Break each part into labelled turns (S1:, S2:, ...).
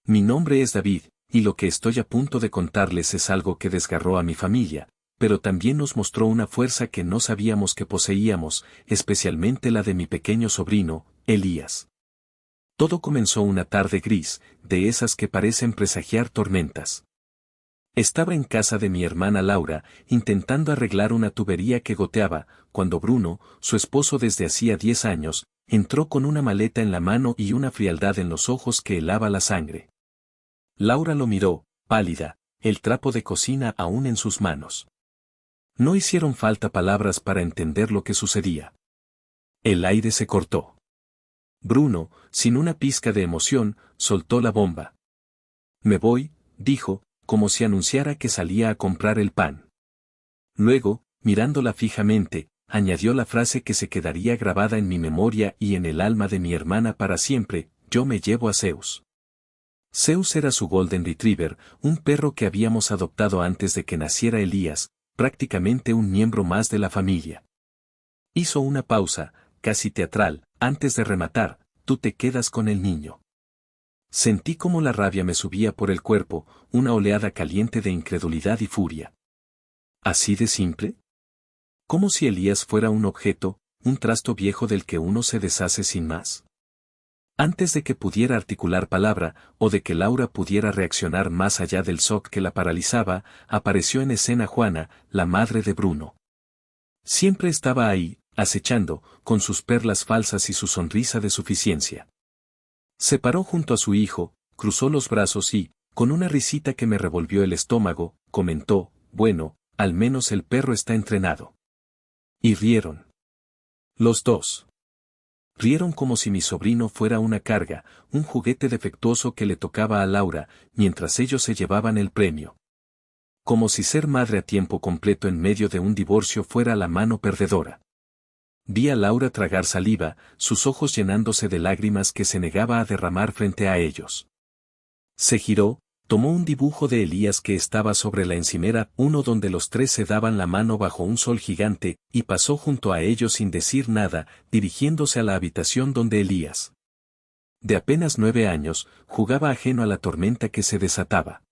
S1: Mi nombre es David, y lo que estoy a punto de contarles es algo que desgarró a mi familia, pero también nos mostró una fuerza que no sabíamos que poseíamos, especialmente la de mi pequeño sobrino, Elías. Todo comenzó una tarde gris, de esas que parecen presagiar tormentas. Estaba en casa de mi hermana Laura, intentando arreglar una tubería que goteaba, cuando Bruno, su esposo desde hacía 10 años, entró con una maleta en la mano y una frialdad en los ojos que helaba la sangre. Laura lo miró, pálida, el trapo de cocina aún en sus manos. No hicieron falta palabras para entender lo que sucedía. El aire se cortó. Bruno, sin una pizca de emoción, soltó la bomba. Me voy, dijo, como si anunciara que salía a comprar el pan. Luego, mirándola fijamente, añadió la frase que se quedaría grabada en mi memoria y en el alma de mi hermana para siempre: yo me llevo a Zeus. Zeus era su Golden Retriever, un perro que habíamos adoptado antes de que naciera Elías, prácticamente un miembro más de la familia. Hizo una pausa, casi teatral, antes de rematar: tú te quedas con el niño. Sentí como la rabia me subía por el cuerpo, una oleada caliente de incredulidad y furia. ¿Así de simple? Como si Elías fuera un objeto, un trasto viejo del que uno se deshace sin más. Antes de que pudiera articular palabra, o de que Laura pudiera reaccionar más allá del shock que la paralizaba, apareció en escena Juana, la madre de Bruno. Siempre estaba ahí, acechando, con sus perlas falsas y su sonrisa de suficiencia. Se paró junto a su hijo, cruzó los brazos y, con una risita que me revolvió el estómago, comentó: bueno, al menos el perro está entrenado. Y rieron. Los dos. Rieron como si mi sobrino fuera una carga, un juguete defectuoso que le tocaba a Laura, mientras ellos se llevaban el premio. Como si ser madre a tiempo completo en medio de un divorcio fuera la mano perdedora. Vi a Laura tragar saliva, sus ojos llenándose de lágrimas que se negaba a derramar frente a ellos. Se giró, tomó un dibujo de Elías que estaba sobre la encimera, uno donde los tres se daban la mano bajo un sol gigante, y pasó junto a ellos sin decir nada, dirigiéndose a la habitación donde Elías, de apenas 9 años, jugaba ajeno a la tormenta que se desataba.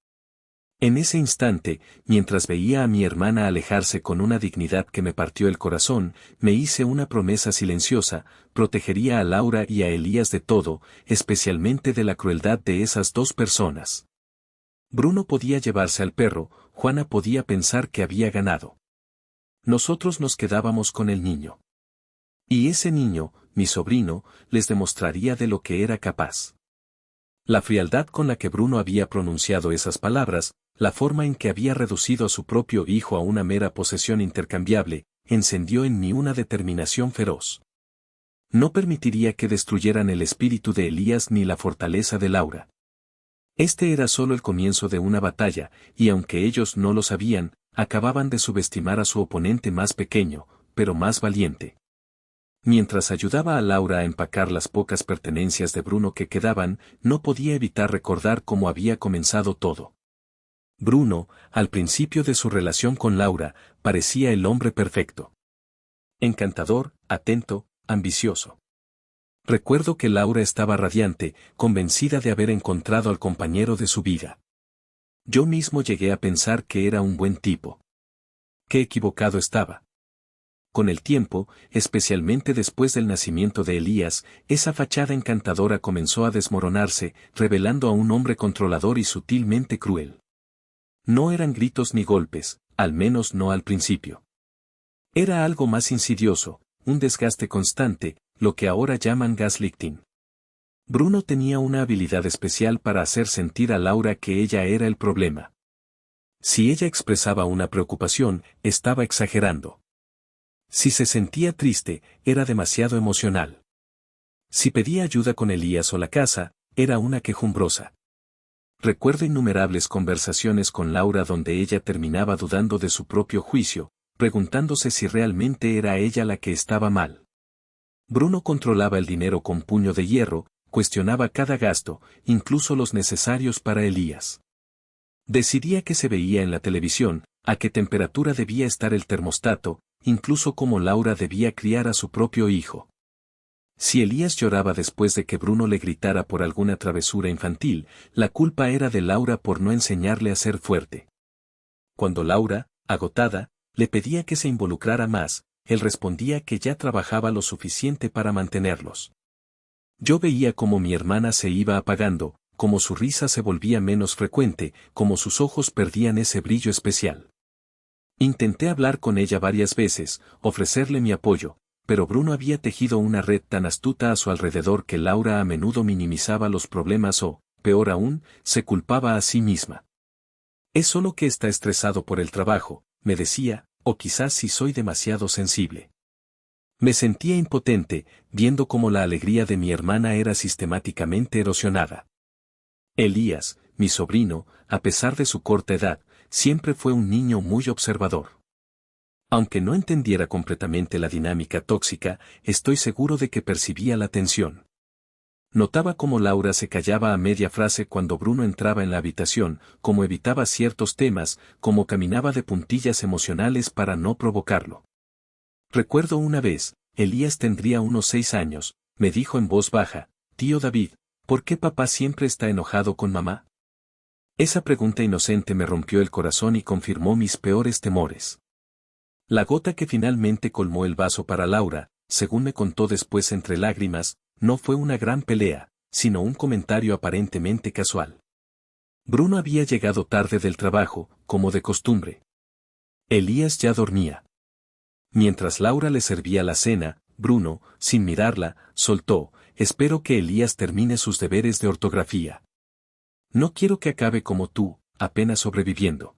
S1: En ese instante, mientras veía a mi hermana alejarse con una dignidad que me partió el corazón, me hice una promesa silenciosa: protegería a Laura y a Elías de todo, especialmente de la crueldad de esas dos personas. Bruno podía llevarse al perro, Juana podía pensar que había ganado. Nosotros nos quedábamos con el niño. Y ese niño, mi sobrino, les demostraría de lo que era capaz. La frialdad con la que Bruno había pronunciado esas palabras, la forma en que había reducido a su propio hijo a una mera posesión intercambiable, encendió en mí una determinación feroz. No permitiría que destruyeran el espíritu de Elías ni la fortaleza de Laura. Este era solo el comienzo de una batalla, y aunque ellos no lo sabían, acababan de subestimar a su oponente más pequeño, pero más valiente. Mientras ayudaba a Laura a empacar las pocas pertenencias de Bruno que quedaban, no podía evitar recordar cómo había comenzado todo. Bruno, al principio de su relación con Laura, parecía el hombre perfecto. Encantador, atento, ambicioso. Recuerdo que Laura estaba radiante, convencida de haber encontrado al compañero de su vida. Yo mismo llegué a pensar que era un buen tipo. Qué equivocado estaba. Con el tiempo, especialmente después del nacimiento de Elías, esa fachada encantadora comenzó a desmoronarse, revelando a un hombre controlador y sutilmente cruel. No eran gritos ni golpes, al menos no al principio. Era algo más insidioso, un desgaste constante, lo que ahora llaman gaslighting. Bruno tenía una habilidad especial para hacer sentir a Laura que ella era el problema. Si ella expresaba una preocupación, estaba exagerando. Si se sentía triste, era demasiado emocional. Si pedía ayuda con Elías o la casa, era una quejumbrosa. Recuerdo innumerables conversaciones con Laura donde ella terminaba dudando de su propio juicio, preguntándose si realmente era ella la que estaba mal. Bruno controlaba el dinero con puño de hierro, cuestionaba cada gasto, incluso los necesarios para Elías. Decidía qué se veía en la televisión, a qué temperatura debía estar el termostato, incluso cómo Laura debía criar a su propio hijo. Si Elías lloraba después de que Bruno le gritara por alguna travesura infantil, la culpa era de Laura por no enseñarle a ser fuerte. Cuando Laura, agotada, le pedía que se involucrara más, él respondía que ya trabajaba lo suficiente para mantenerlos. Yo veía cómo mi hermana se iba apagando, cómo su risa se volvía menos frecuente, cómo sus ojos perdían ese brillo especial. Intenté hablar con ella varias veces, ofrecerle mi apoyo, pero Bruno había tejido una red tan astuta a su alrededor que Laura a menudo minimizaba los problemas o, peor aún, se culpaba a sí misma. Es solo que está estresado por el trabajo, me decía, o quizás si soy demasiado sensible. Me sentía impotente, viendo cómo la alegría de mi hermana era sistemáticamente erosionada. Elías, mi sobrino, a pesar de su corta edad, siempre fue un niño muy observador. Aunque no entendiera completamente la dinámica tóxica, estoy seguro de que percibía la tensión. Notaba cómo Laura se callaba a media frase cuando Bruno entraba en la habitación, cómo evitaba ciertos temas, cómo caminaba de puntillas emocionales para no provocarlo. Recuerdo una vez, Elías tendría unos 6 años, me dijo en voz baja, «Tío David, ¿por qué papá siempre está enojado con mamá?» Esa pregunta inocente me rompió el corazón y confirmó mis peores temores. La gota que finalmente colmó el vaso para Laura, según me contó después entre lágrimas, no fue una gran pelea, sino un comentario aparentemente casual. Bruno había llegado tarde del trabajo, como de costumbre. Elías ya dormía. Mientras Laura le servía la cena, Bruno, sin mirarla, soltó, «Espero que Elías termine sus deberes de ortografía. No quiero que acabe como tú, apenas sobreviviendo».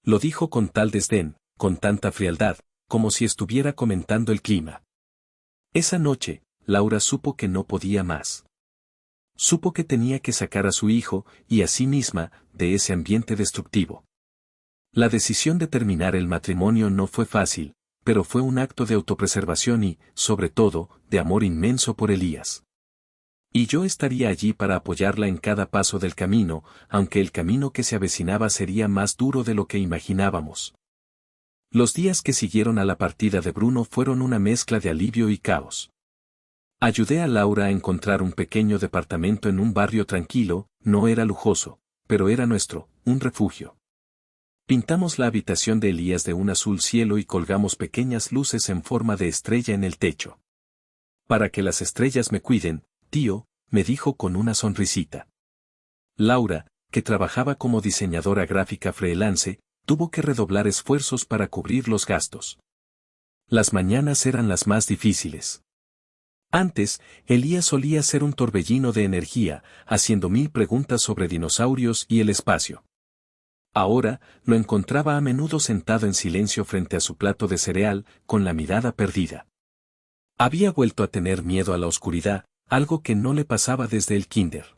S1: Lo dijo con tal desdén, con tanta frialdad, como si estuviera comentando el clima. Esa noche, Laura supo que no podía más. Supo que tenía que sacar a su hijo, y a sí misma, de ese ambiente destructivo. La decisión de terminar el matrimonio no fue fácil, pero fue un acto de autopreservación y, sobre todo, de amor inmenso por Elías. Y yo estaría allí para apoyarla en cada paso del camino, aunque el camino que se avecinaba sería más duro de lo que imaginábamos. Los días que siguieron a la partida de Bruno fueron una mezcla de alivio y caos. Ayudé a Laura a encontrar un pequeño departamento en un barrio tranquilo, no era lujoso, pero era nuestro, un refugio. Pintamos la habitación de Elías de un azul cielo y colgamos pequeñas luces en forma de estrella en el techo. «Para que las estrellas me cuiden, tío», me dijo con una sonrisita. Laura, que trabajaba como diseñadora gráfica freelance, tuvo que redoblar esfuerzos para cubrir los gastos. Las mañanas eran las más difíciles. Antes, Elías solía ser un torbellino de energía, haciendo 1000 preguntas sobre dinosaurios y el espacio. Ahora, lo encontraba a menudo sentado en silencio frente a su plato de cereal, con la mirada perdida. Había vuelto a tener miedo a la oscuridad, algo que no le pasaba desde el kinder.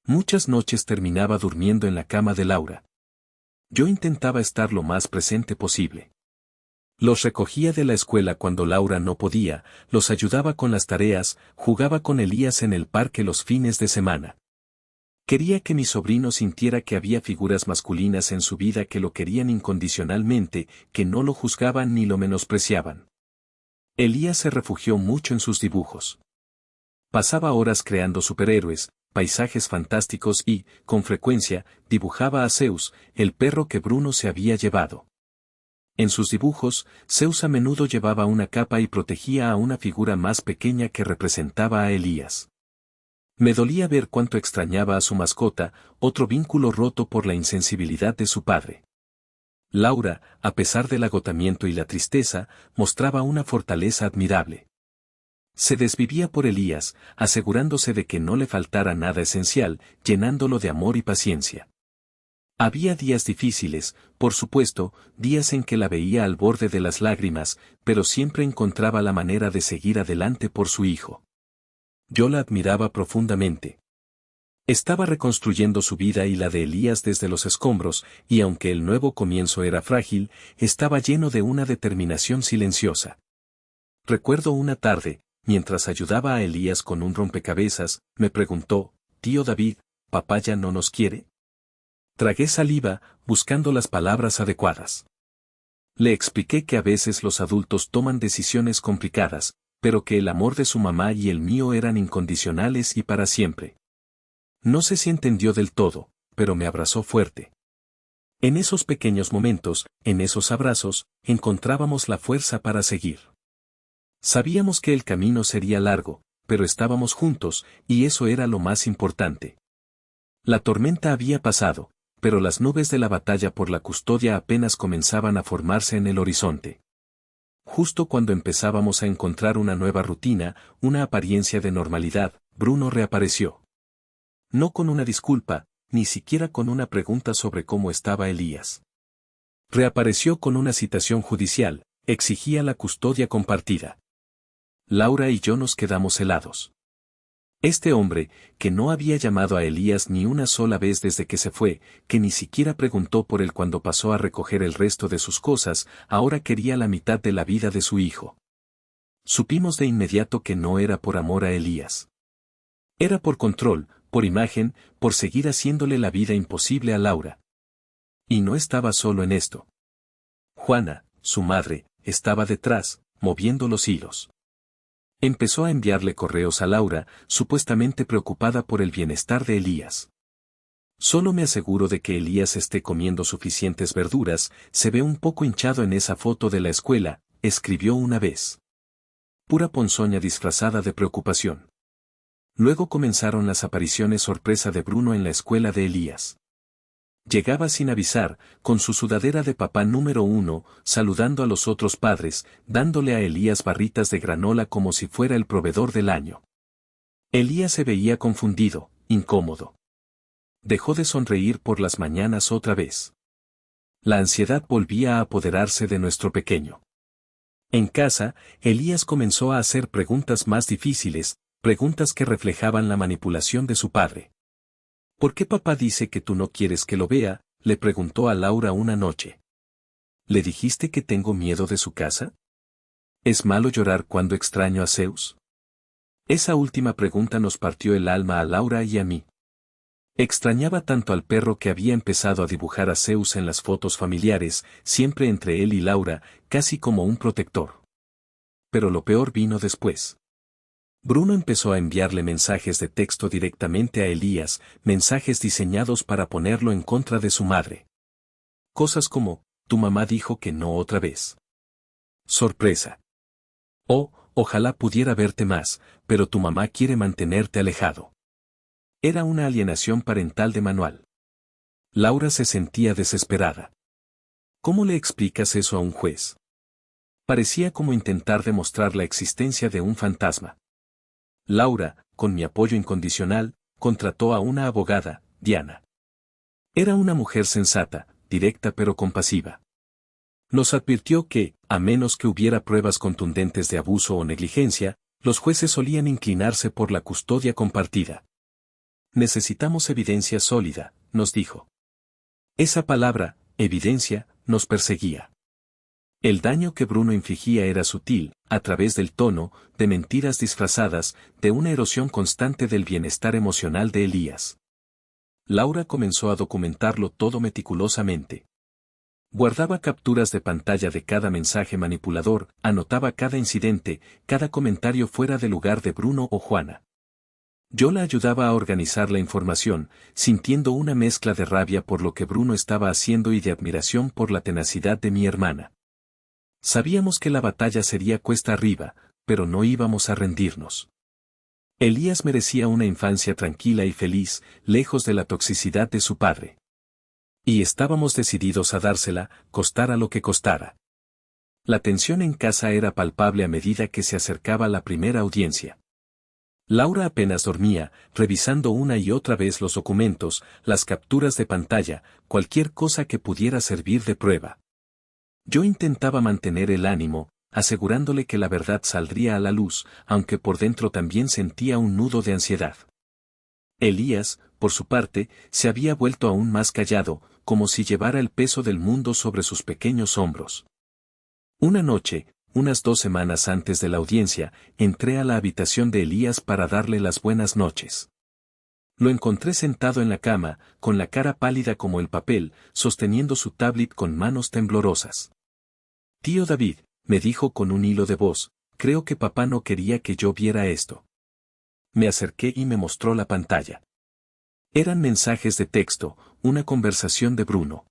S1: Muchas noches terminaba durmiendo en la cama de Laura. Yo intentaba estar lo más presente posible. Los recogía de la escuela cuando Laura no podía, los ayudaba con las tareas, jugaba con Elías en el parque los fines de semana. Quería que mi sobrino sintiera que había figuras masculinas en su vida que lo querían incondicionalmente, que no lo juzgaban ni lo menospreciaban. Elías se refugió mucho en sus dibujos. Pasaba horas creando superhéroes, paisajes fantásticos y, con frecuencia, dibujaba a Zeus, el perro que Bruno se había llevado. En sus dibujos, Zeus a menudo llevaba una capa y protegía a una figura más pequeña que representaba a Elías. Me dolía ver cuánto extrañaba a su mascota, otro vínculo roto por la insensibilidad de su padre. Laura, a pesar del agotamiento y la tristeza, mostraba una fortaleza admirable. Se desvivía por Elías, asegurándose de que no le faltara nada esencial, llenándolo de amor y paciencia. Había días difíciles, por supuesto, días en que la veía al borde de las lágrimas, pero siempre encontraba la manera de seguir adelante por su hijo. Yo la admiraba profundamente. Estaba reconstruyendo su vida y la de Elías desde los escombros, y aunque el nuevo comienzo era frágil, estaba lleno de una determinación silenciosa. Recuerdo una tarde, mientras ayudaba a Elías con un rompecabezas, me preguntó, «Tío David, ¿papá ya no nos quiere?» Tragué saliva, buscando las palabras adecuadas. Le expliqué que a veces los adultos toman decisiones complicadas, pero que el amor de su mamá y el mío eran incondicionales y para siempre. No sé si entendió del todo, pero me abrazó fuerte. En esos pequeños momentos, en esos abrazos, encontrábamos la fuerza para seguir. Sabíamos que el camino sería largo, pero estábamos juntos, y eso era lo más importante. La tormenta había pasado, pero las nubes de la batalla por la custodia apenas comenzaban a formarse en el horizonte. Justo cuando empezábamos a encontrar una nueva rutina, una apariencia de normalidad, Bruno reapareció. No con una disculpa, ni siquiera con una pregunta sobre cómo estaba Elías. Reapareció con una citación judicial, exigía la custodia compartida. Laura y yo nos quedamos helados. Este hombre, que no había llamado a Elías ni una sola vez desde que se fue, que ni siquiera preguntó por él cuando pasó a recoger el resto de sus cosas, ahora quería la mitad de la vida de su hijo. Supimos de inmediato que no era por amor a Elías. Era por control, por imagen, por seguir haciéndole la vida imposible a Laura. Y no estaba solo en esto. Juana, su madre, estaba detrás, moviendo los hilos. Empezó a enviarle correos a Laura, supuestamente preocupada por el bienestar de Elías. Solo me aseguro de que Elías esté comiendo suficientes verduras, se ve un poco hinchado en esa foto de la escuela, escribió una vez. Pura ponzoña disfrazada de preocupación. Luego comenzaron las apariciones sorpresa de Bruno en la escuela de Elías. Llegaba sin avisar, con su sudadera de papá número 1, saludando a los otros padres, dándole a Elías barritas de granola como si fuera el proveedor del año. Elías se veía confundido, incómodo. Dejó de sonreír por las mañanas otra vez. La ansiedad volvía a apoderarse de nuestro pequeño. En casa, Elías comenzó a hacer preguntas más difíciles, preguntas que reflejaban la manipulación de su padre. ¿Por qué papá dice que tú no quieres que lo vea?, le preguntó a Laura una noche. ¿Le dijiste que tengo miedo de su casa? ¿Es malo llorar cuando extraño a Zeus? Esa última pregunta nos partió el alma a Laura y a mí. Extrañaba tanto al perro que había empezado a dibujar a Zeus en las fotos familiares, siempre entre él y Laura, casi como un protector. Pero lo peor vino después. Bruno empezó a enviarle mensajes de texto directamente a Elías, mensajes diseñados para ponerlo en contra de su madre. Cosas como, tu mamá dijo que no otra vez. Sorpresa. O, ojalá pudiera verte más, pero tu mamá quiere mantenerte alejado. Era una alienación parental de manual. Laura se sentía desesperada. ¿Cómo le explicas eso a un juez? Parecía como intentar demostrar la existencia de un fantasma. Laura, con mi apoyo incondicional, contrató a una abogada, Diana. Era una mujer sensata, directa pero compasiva. Nos advirtió que, a menos que hubiera pruebas contundentes de abuso o negligencia, los jueces solían inclinarse por la custodia compartida. Necesitamos evidencia sólida, nos dijo. Esa palabra, evidencia, nos perseguía. El daño que Bruno infligía era sutil, a través del tono, de mentiras disfrazadas, de una erosión constante del bienestar emocional de Elías. Laura comenzó a documentarlo todo meticulosamente. Guardaba capturas de pantalla de cada mensaje manipulador, anotaba cada incidente, cada comentario fuera de lugar de Bruno o Juana. Yo la ayudaba a organizar la información, sintiendo una mezcla de rabia por lo que Bruno estaba haciendo y de admiración por la tenacidad de mi hermana. Sabíamos que la batalla sería cuesta arriba, pero no íbamos a rendirnos. Elías merecía una infancia tranquila y feliz, lejos de la toxicidad de su padre. Y estábamos decididos a dársela, costara lo que costara. La tensión en casa era palpable a medida que se acercaba la primera audiencia. Laura apenas dormía, revisando una y otra vez los documentos, las capturas de pantalla, cualquier cosa que pudiera servir de prueba. Yo intentaba mantener el ánimo, asegurándole que la verdad saldría a la luz, aunque por dentro también sentía un nudo de ansiedad. Elías, por su parte, se había vuelto aún más callado, como si llevara el peso del mundo sobre sus pequeños hombros. Una noche, unas 2 semanas antes de la audiencia, entré a la habitación de Elías para darle las buenas noches. Lo encontré sentado en la cama, con la cara pálida como el papel, sosteniendo su tablet con manos temblorosas. Tío David, me dijo con un hilo de voz, creo que papá no quería que yo viera esto. Me acerqué y me mostró la pantalla. Eran mensajes de texto, una conversación de Bruno.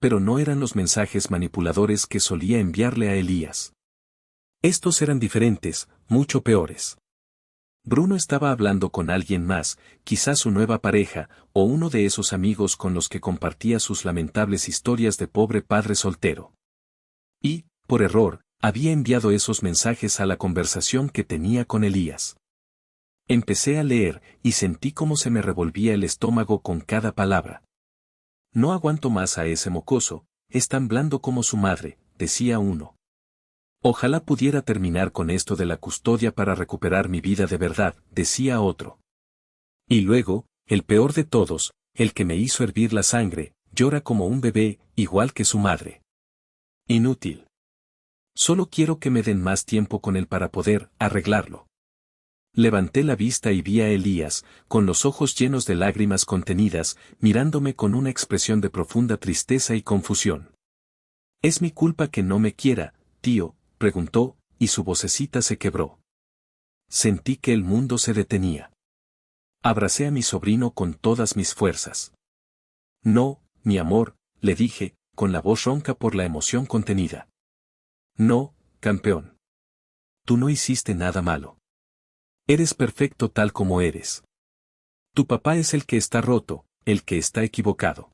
S1: Pero no eran los mensajes manipuladores que solía enviarle a Elías. Estos eran diferentes, mucho peores. Bruno estaba hablando con alguien más, quizás su nueva pareja, o uno de esos amigos con los que compartía sus lamentables historias de pobre padre soltero. Y, por error, había enviado esos mensajes a la conversación que tenía con Elías. Empecé a leer, y sentí cómo se me revolvía el estómago con cada palabra. No aguanto más a ese mocoso, es tan blando como su madre, decía uno. Ojalá pudiera terminar con esto de la custodia para recuperar mi vida de verdad, decía otro. Y luego, el peor de todos, el que me hizo hervir la sangre, llora como un bebé, igual que su madre. Inútil. Solo quiero que me den más tiempo con él para poder arreglarlo. Levanté la vista y vi a Elías, con los ojos llenos de lágrimas contenidas, mirándome con una expresión de profunda tristeza y confusión. ¿Es mi culpa que no me quiera, tío?, preguntó, y su vocecita se quebró. Sentí que el mundo se detenía. Abracé a mi sobrino con todas mis fuerzas. No, mi amor, le dije, con la voz ronca por la emoción contenida. No, campeón. Tú no hiciste nada malo. Eres perfecto tal como eres. Tu papá es el que está roto, el que está equivocado.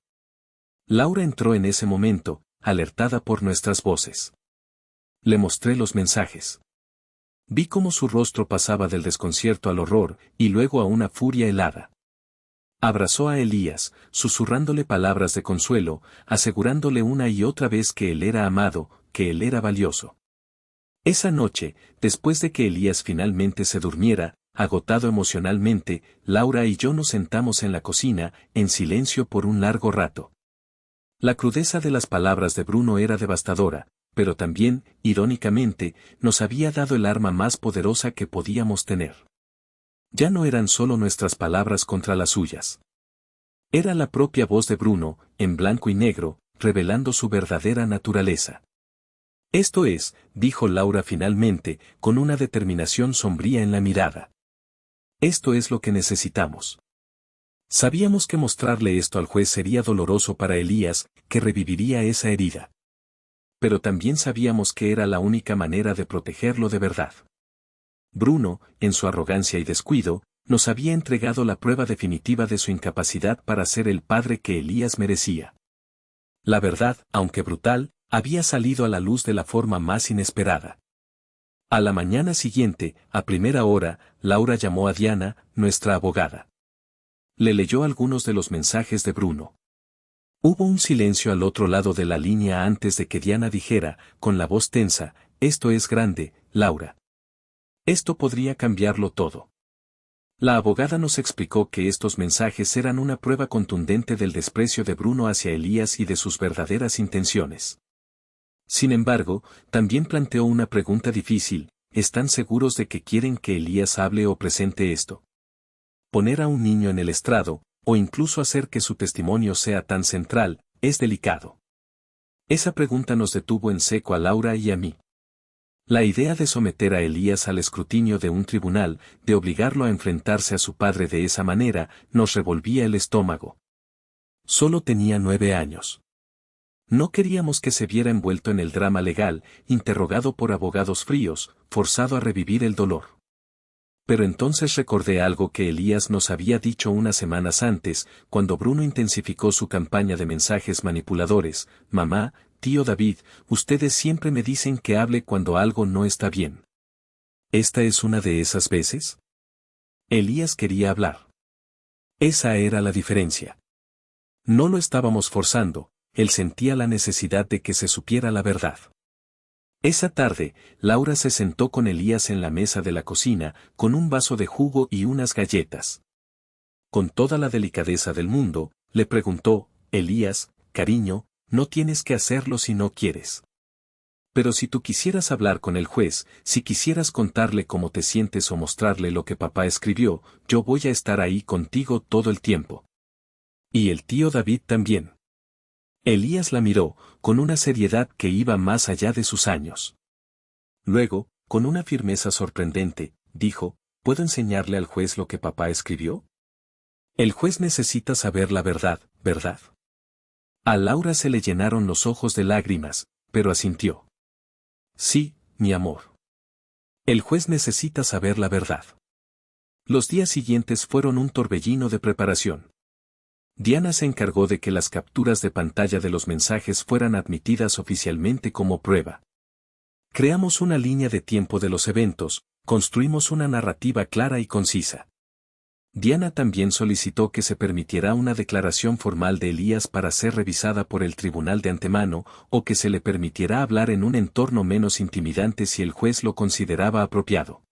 S1: Laura entró en ese momento, alertada por nuestras voces. Le mostré los mensajes. Vi cómo su rostro pasaba del desconcierto al horror, y luego a una furia helada. Abrazó a Elías, susurrándole palabras de consuelo, asegurándole una y otra vez que él era amado, que él era valioso. Esa noche, después de que Elías finalmente se durmiera, agotado emocionalmente, Laura y yo nos sentamos en la cocina, en silencio por un largo rato. La crudeza de las palabras de Bruno era devastadora, pero también, irónicamente, nos había dado el arma más poderosa que podíamos tener. Ya no eran solo nuestras palabras contra las suyas. Era la propia voz de Bruno, en blanco y negro, revelando su verdadera naturaleza. Esto es, dijo Laura finalmente, con una determinación sombría en la mirada. Esto es lo que necesitamos. Sabíamos que mostrarle esto al juez sería doloroso para Elías, que reviviría esa herida. Pero también sabíamos que era la única manera de protegerlo de verdad. Bruno, en su arrogancia y descuido, nos había entregado la prueba definitiva de su incapacidad para ser el padre que Elías merecía. La verdad, aunque brutal, había salido a la luz de la forma más inesperada. A la mañana siguiente, a primera hora, Laura llamó a Diana, nuestra abogada. Le leyó algunos de los mensajes de Bruno. Hubo un silencio al otro lado de la línea antes de que Diana dijera, con la voz tensa, «Esto es grande, Laura. Esto podría cambiarlo todo». La abogada nos explicó que estos mensajes eran una prueba contundente del desprecio de Bruno hacia Elías y de sus verdaderas intenciones. Sin embargo, también planteó una pregunta difícil: ¿están seguros de que quieren que Elías hable o presente esto? Poner a un niño en el estrado, o incluso hacer que su testimonio sea tan central, es delicado. Esa pregunta nos detuvo en seco a Laura y a mí. La idea de someter a Elías al escrutinio de un tribunal, de obligarlo a enfrentarse a su padre de esa manera, nos revolvía el estómago. Solo tenía 9 años. No queríamos que se viera envuelto en el drama legal, interrogado por abogados fríos, forzado a revivir el dolor. Pero entonces recordé algo que Elías nos había dicho unas semanas antes, cuando Bruno intensificó su campaña de mensajes manipuladores: «Mamá, tío David, ustedes siempre me dicen que hable cuando algo no está bien». ¿Esta es una de esas veces? Elías quería hablar. Esa era la diferencia. No lo estábamos forzando, él sentía la necesidad de que se supiera la verdad. Esa tarde, Laura se sentó con Elías en la mesa de la cocina, con un vaso de jugo y unas galletas. Con toda la delicadeza del mundo, le preguntó: «Elías, cariño, no tienes que hacerlo si no quieres. Pero si tú quisieras hablar con el juez, si quisieras contarle cómo te sientes o mostrarle lo que papá escribió, yo voy a estar ahí contigo todo el tiempo. Y el tío David también». Elías la miró, con una seriedad que iba más allá de sus años. Luego, Con una firmeza sorprendente, dijo, ¿puedo enseñarle al juez lo que papá escribió? El juez necesita saber la verdad, ¿verdad? A Laura se le llenaron los ojos de lágrimas, pero asintió. Sí, mi amor. El juez necesita saber la verdad. Los días siguientes fueron un torbellino de preparación. Diana se encargó de que las capturas de pantalla de los mensajes fueran admitidas oficialmente como prueba. Creamos una línea de tiempo de los eventos, construimos una narrativa clara y concisa. Diana también solicitó que se permitiera una declaración formal de Elías para ser revisada por el tribunal de antemano, o que se le permitiera hablar en un entorno menos intimidante si el juez lo consideraba apropiado.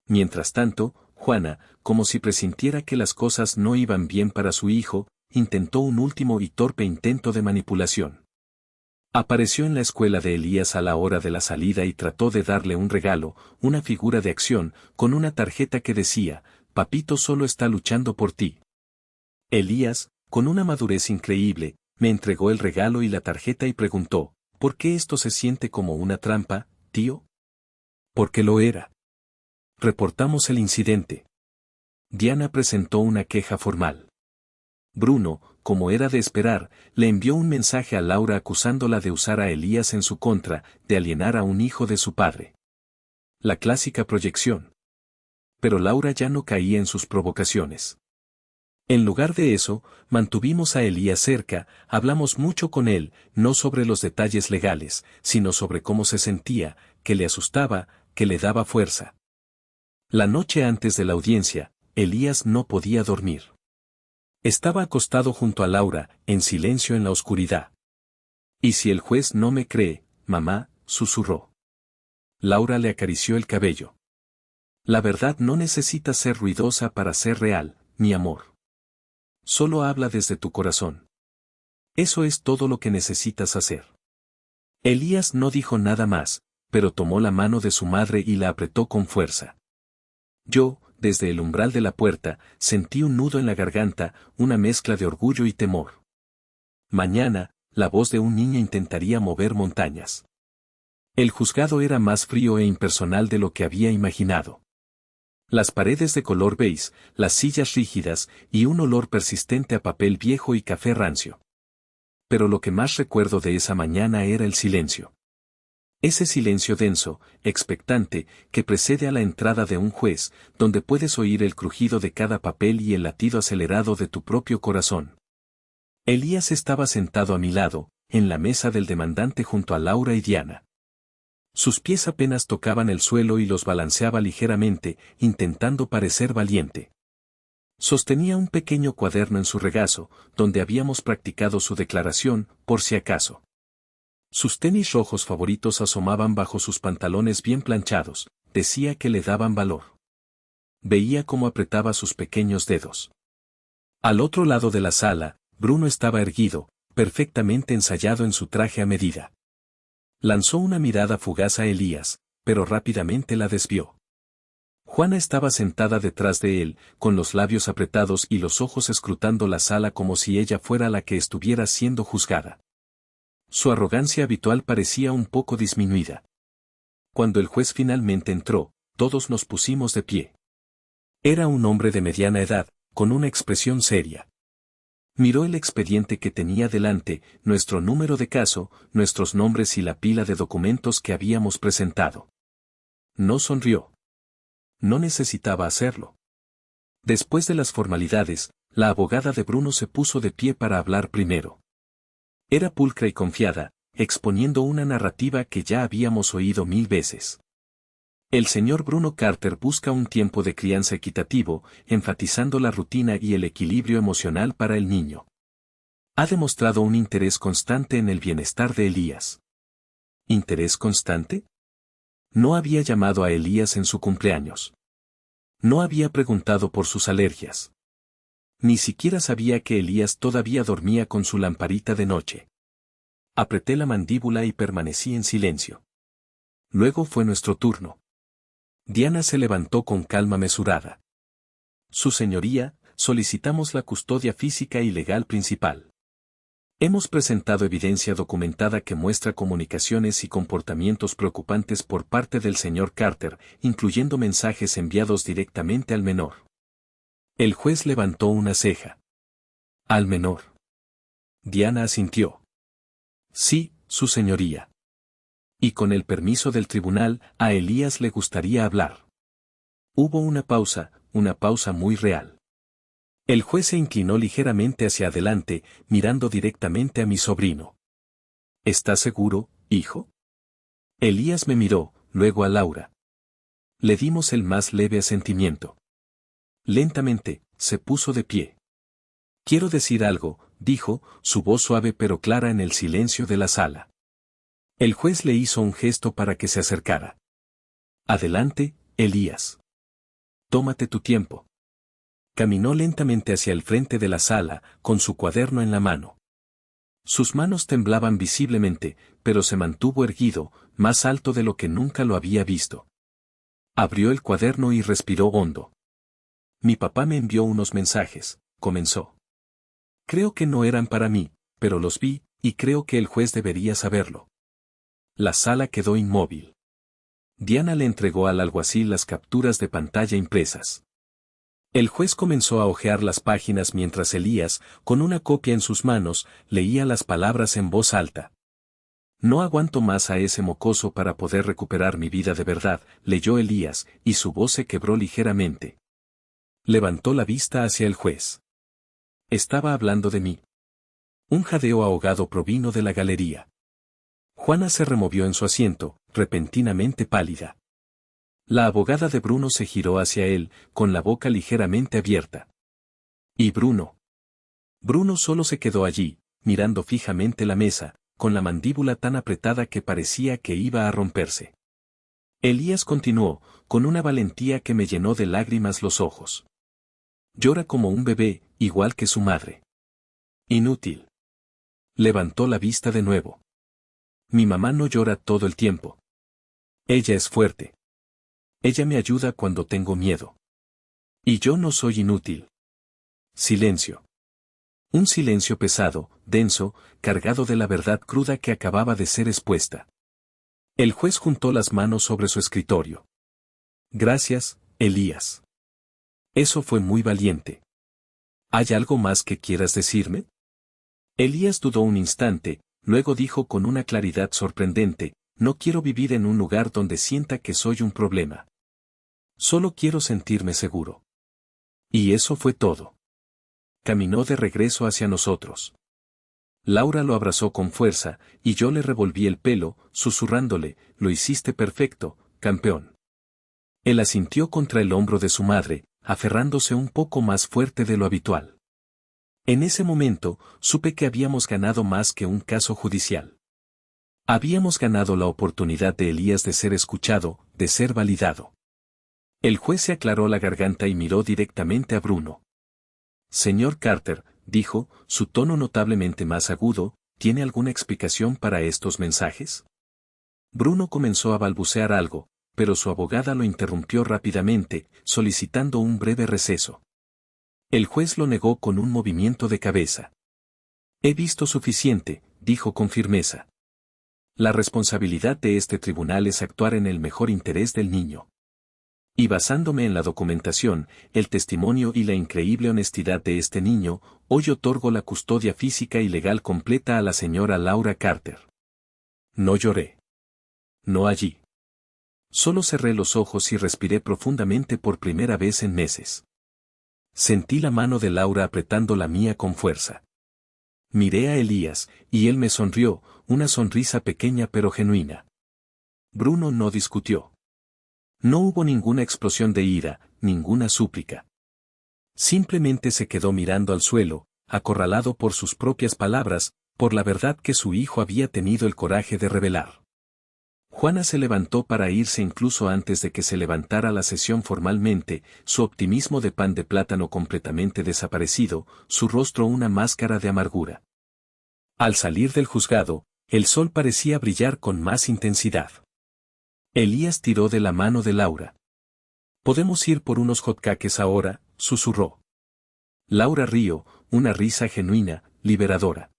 S1: Mientras tanto, Juana, como si presintiera que las cosas no iban bien para su hijo, intentó un último y torpe intento de manipulación. Apareció en la escuela de Elías a la hora de la salida y trató de darle un regalo, una figura de acción, con una tarjeta que decía, «Papito solo está luchando por ti». Elías, con una madurez increíble, me entregó el regalo y la tarjeta y preguntó, «¿Por qué esto se siente como una trampa, tío?» «Porque lo era». Reportamos el incidente. Diana presentó una queja formal. Bruno, como era de esperar, le envió un mensaje a Laura acusándola de usar a Elías en su contra, de alienar a un hijo de su padre. La clásica proyección. Pero Laura ya no caía en sus provocaciones. En lugar de eso, mantuvimos a Elías cerca, hablamos mucho con él, no sobre los detalles legales, sino sobre cómo se sentía, que le asustaba, que le daba fuerza. La noche antes de la audiencia, Elías no podía dormir. Estaba acostado junto a Laura, en silencio en la oscuridad. «¿Y si el juez no me cree, mamá?», susurró. Laura le acarició el cabello. «La verdad no necesita ser ruidosa para ser real, mi amor. Solo habla desde tu corazón. Eso es todo lo que necesitas hacer». Elías no dijo nada más, pero tomó la mano de su madre y la apretó con fuerza. Yo, desde el umbral de la puerta, sentí un nudo en la garganta, una mezcla de orgullo y temor. Mañana, la voz de un niño intentaría mover montañas. El juzgado era más frío e impersonal de lo que había imaginado. Las paredes de color beige, las sillas rígidas y un olor persistente a papel viejo y café rancio. Pero lo que más recuerdo de esa mañana era el silencio. Ese silencio denso, expectante, que precede a la entrada de un juez, donde puedes oír el crujido de cada papel y el latido acelerado de tu propio corazón. Elías estaba sentado a mi lado, en la mesa del demandante junto a Laura y Diana. Sus pies apenas tocaban el suelo y los balanceaba ligeramente, intentando parecer valiente. Sostenía un pequeño cuaderno en su regazo, donde habíamos practicado su declaración, por si acaso. Sus tenis rojos favoritos asomaban bajo sus pantalones bien planchados, decía que le daban valor. Veía cómo apretaba sus pequeños dedos. Al otro lado de la sala, Bruno estaba erguido, perfectamente ensayado en su traje a medida. Lanzó una mirada fugaz a Elías, pero rápidamente la desvió. Juana estaba sentada detrás de él, con los labios apretados y los ojos escrutando la sala como si ella fuera la que estuviera siendo juzgada. Su arrogancia habitual parecía un poco disminuida. Cuando el juez finalmente entró, todos nos pusimos de pie. Era un hombre de mediana edad, con una expresión seria. Miró el expediente que tenía delante, nuestro número de caso, nuestros nombres y la pila de documentos que habíamos presentado. No sonrió. No necesitaba hacerlo. Después de las formalidades, la abogada de Bruno se puso de pie para hablar primero. Era pulcra y confiada, exponiendo una narrativa que ya habíamos oído 1000 veces. El señor Bruno Carter busca un tiempo de crianza equitativo, enfatizando la rutina y el equilibrio emocional para el niño. Ha demostrado un interés constante en el bienestar de Elías. ¿Interés constante? No había llamado a Elías en su cumpleaños. No había preguntado por sus alergias. Ni siquiera sabía que Elías todavía dormía con su lamparita de noche. Apreté la mandíbula y permanecí en silencio. Luego fue nuestro turno. Diana se levantó con calma mesurada. Su señoría, solicitamos la custodia física y legal principal. Hemos presentado evidencia documentada que muestra comunicaciones y comportamientos preocupantes por parte del señor Carter, incluyendo mensajes enviados directamente al menor. El juez levantó una ceja. ¿Al menor? Diana asintió. Sí, su señoría. Y con el permiso del tribunal, a Elías le gustaría hablar. Hubo una pausa muy real. El juez se inclinó ligeramente hacia adelante, mirando directamente a mi sobrino. ¿Estás seguro, hijo? Elías me miró, luego a Laura. Le dimos el más leve asentimiento. Lentamente, se puso de pie. Quiero decir algo, dijo, su voz suave pero clara en el silencio de la sala. El juez le hizo un gesto para que se acercara. Adelante, Elías. Tómate tu tiempo. Caminó lentamente hacia el frente de la sala, con su cuaderno en la mano. Sus manos temblaban visiblemente, pero se mantuvo erguido, más alto de lo que nunca lo había visto. Abrió el cuaderno y respiró hondo. Mi papá me envió unos mensajes, comenzó. Creo que no eran para mí, pero los vi, y creo que el juez debería saberlo. La sala quedó inmóvil. Diana le entregó al alguacil las capturas de pantalla impresas. El juez comenzó a hojear las páginas mientras Elías, con una copia en sus manos, leía las palabras en voz alta. No aguanto más a ese mocoso para poder recuperar mi vida de verdad, leyó Elías, y su voz se quebró ligeramente. Levantó la vista hacia el juez. Estaba hablando de mí. Un jadeo ahogado provino de la galería. Juana se removió en su asiento, repentinamente pálida. La abogada de Bruno se giró hacia él, con la boca ligeramente abierta. ¿Y Bruno? Bruno solo se quedó allí, mirando fijamente la mesa, con la mandíbula tan apretada que parecía que iba a romperse. Elías continuó, con una valentía que me llenó de lágrimas los ojos. Llora como un bebé, igual que su madre. Inútil. Levantó la vista de nuevo. Mi mamá no llora todo el tiempo. Ella es fuerte. Ella me ayuda cuando tengo miedo. Y yo no soy inútil. Silencio. Un silencio pesado, denso, cargado de la verdad cruda que acababa de ser expuesta. El juez juntó las manos sobre su escritorio. Gracias, Elías. Eso fue muy valiente. ¿Hay algo más que quieras decirme? Elías dudó un instante, luego dijo con una claridad sorprendente, no quiero vivir en un lugar donde sienta que soy un problema. Solo quiero sentirme seguro. Y eso fue todo. Caminó de regreso hacia nosotros. Laura lo abrazó con fuerza, y yo le revolví el pelo, susurrándole, lo hiciste perfecto, campeón. Él asintió contra el hombro de su madre, aferrándose un poco más fuerte de lo habitual. En ese momento, supe que habíamos ganado más que un caso judicial. Habíamos ganado la oportunidad de Elías de ser escuchado, de ser validado. El juez se aclaró la garganta y miró directamente a Bruno. Señor Carter, dijo, su tono notablemente más agudo, ¿tiene alguna explicación para estos mensajes? Bruno comenzó a balbucear algo, pero su abogada lo interrumpió rápidamente, solicitando un breve receso. El juez lo negó con un movimiento de cabeza. He visto suficiente, dijo con firmeza. La responsabilidad de este tribunal es actuar en el mejor interés del niño. Y basándome en la documentación, el testimonio y la increíble honestidad de este niño, hoy otorgo la custodia física y legal completa a la señora Laura Carter. No lloré. No allí. Solo cerré los ojos y respiré profundamente por primera vez en meses. Sentí la mano de Laura apretando la mía con fuerza. Miré a Elías, y él me sonrió, una sonrisa pequeña pero genuina. Bruno no discutió. No hubo ninguna explosión de ira, ninguna súplica. Simplemente se quedó mirando al suelo, acorralado por sus propias palabras, por la verdad que su hijo había tenido el coraje de revelar. Juana se levantó para irse incluso antes de que se levantara la sesión formalmente, su optimismo de pan de plátano completamente desaparecido, su rostro una máscara de amargura. Al salir del juzgado, el sol parecía brillar con más intensidad. Elías tiró de la mano de Laura. «¿Podemos ir por unos hotcakes ahora?», susurró. Laura rió, una risa genuina, liberadora.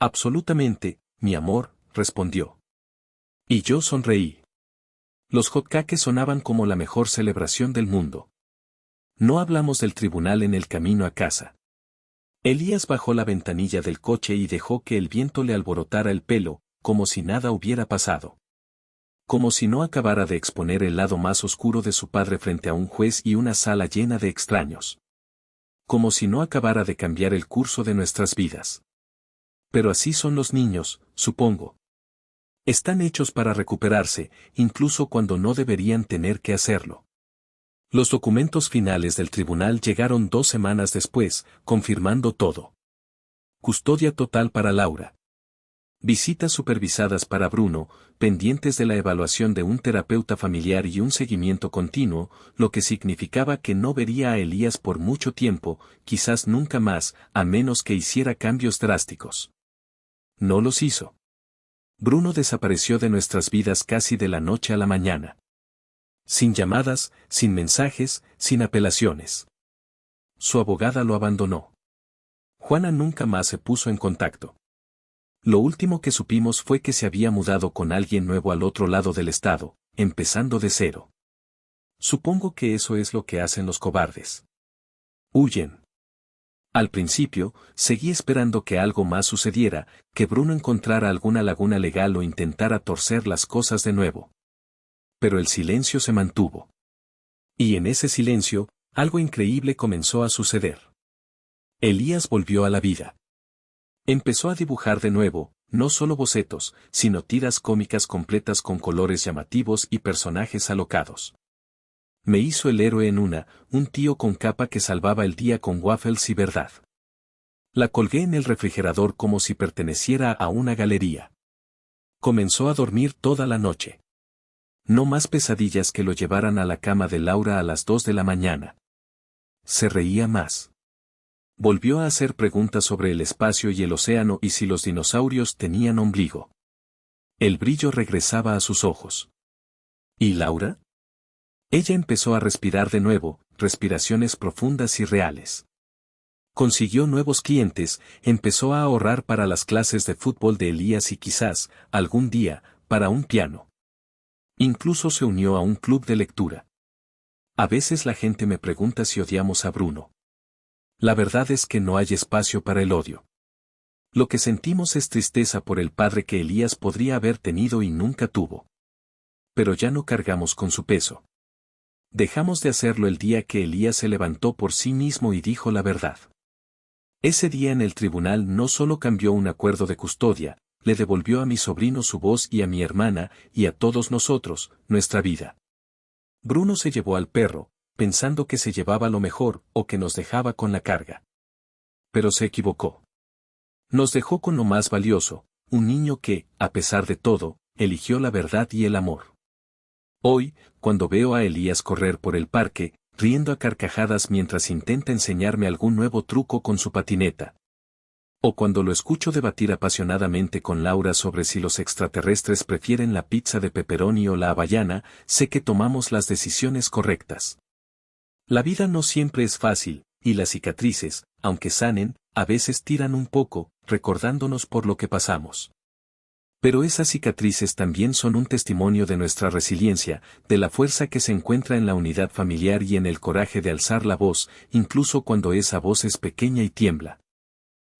S1: Absolutamente, mi amor, respondió. Y yo sonreí. Los hotcakes sonaban como la mejor celebración del mundo. No hablamos del tribunal en el camino a casa. Elías bajó la ventanilla del coche y dejó que el viento le alborotara el pelo, como si nada hubiera pasado. Como si no acabara de exponer el lado más oscuro de su padre frente a un juez y una sala llena de extraños. Como si no acabara de cambiar el curso de nuestras vidas. Pero así son los niños, supongo. Están hechos para recuperarse, incluso cuando no deberían tener que hacerlo. Los documentos finales del tribunal llegaron 2 semanas después, confirmando todo. Custodia total para Laura. Visitas supervisadas para Bruno, pendientes de la evaluación de un terapeuta familiar y un seguimiento continuo, lo que significaba que no vería a Elías por mucho tiempo, quizás nunca más, a menos que hiciera cambios drásticos. No los hizo. Bruno desapareció de nuestras vidas casi de la noche a la mañana. Sin llamadas, sin mensajes, sin apelaciones. Su abogada lo abandonó. Juana nunca más se puso en contacto. Lo último que supimos fue que se había mudado con alguien nuevo al otro lado del estado, empezando de cero. Supongo que eso es lo que hacen los cobardes. Huyen. Al principio, seguí esperando que algo más sucediera, que Bruno encontrara alguna laguna legal o intentara torcer las cosas de nuevo. Pero el silencio se mantuvo. Y en ese silencio, algo increíble comenzó a suceder. Elías volvió a la vida. Empezó a dibujar de nuevo, no solo bocetos, sino tiras cómicas completas con colores llamativos y personajes alocados. Me hizo el héroe en un tío con capa que salvaba el día con waffles y verdad. La colgué en el refrigerador como si perteneciera a una galería. Comenzó a dormir toda la noche. No más pesadillas que lo llevaran a la cama de Laura a las 2 de la mañana. Se reía más. Volvió a hacer preguntas sobre el espacio y el océano y si los dinosaurios tenían ombligo. El brillo regresaba a sus ojos. ¿Y Laura? Ella empezó a respirar de nuevo, respiraciones profundas y reales. Consiguió nuevos clientes, empezó a ahorrar para las clases de fútbol de Elías y quizás, algún día, para un piano. Incluso se unió a un club de lectura. A veces la gente me pregunta si odiamos a Bruno. La verdad es que no hay espacio para el odio. Lo que sentimos es tristeza por el padre que Elías podría haber tenido y nunca tuvo. Pero ya no cargamos con su peso. Dejamos de hacerlo el día que Elías se levantó por sí mismo y dijo la verdad. Ese día en el tribunal no solo cambió un acuerdo de custodia, le devolvió a mi sobrino su voz y a mi hermana, y a todos nosotros, nuestra vida. Bruno se llevó al perro, pensando que se llevaba lo mejor o que nos dejaba con la carga. Pero se equivocó. Nos dejó con lo más valioso, un niño que, a pesar de todo, eligió la verdad y el amor. Hoy, cuando veo a Elías correr por el parque, riendo a carcajadas mientras intenta enseñarme algún nuevo truco con su patineta. O cuando lo escucho debatir apasionadamente con Laura sobre si los extraterrestres prefieren la pizza de pepperoni o la hawaiana, sé que tomamos las decisiones correctas. La vida no siempre es fácil, y las cicatrices, aunque sanen, a veces tiran un poco, recordándonos por lo que pasamos. Pero esas cicatrices también son un testimonio de nuestra resiliencia, de la fuerza que se encuentra en la unidad familiar y en el coraje de alzar la voz, incluso cuando esa voz es pequeña y tiembla.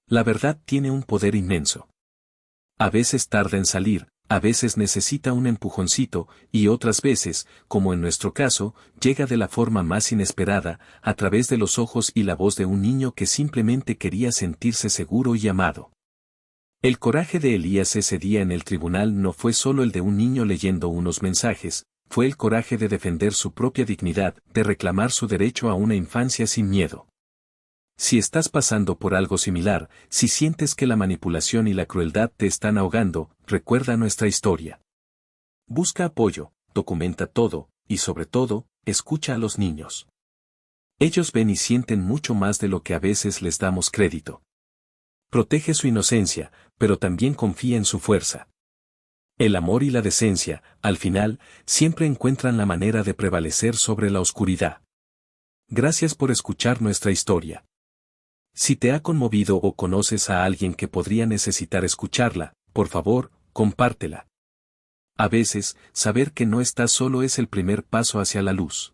S1: La verdad tiene un poder inmenso. A veces tarda en salir, a veces necesita un empujoncito, y otras veces, como en nuestro caso, llega de la forma más inesperada, a través de los ojos y la voz de un niño que simplemente quería sentirse seguro y amado. El coraje de Elías ese día en el tribunal no fue solo el de un niño leyendo unos mensajes, fue el coraje de defender su propia dignidad, de reclamar su derecho a una infancia sin miedo. Si estás pasando por algo similar, si sientes que la manipulación y la crueldad te están ahogando, recuerda nuestra historia. Busca apoyo, documenta todo, y sobre todo, escucha a los niños. Ellos ven y sienten mucho más de lo que a veces les damos crédito. Protege su inocencia, pero también confía en su fuerza. El amor y la decencia, al final, siempre encuentran la manera de prevalecer sobre la oscuridad. Gracias por escuchar nuestra historia. Si te ha conmovido o conoces a alguien que podría necesitar escucharla, por favor, compártela. A veces, saber que no estás solo es el primer paso hacia la luz.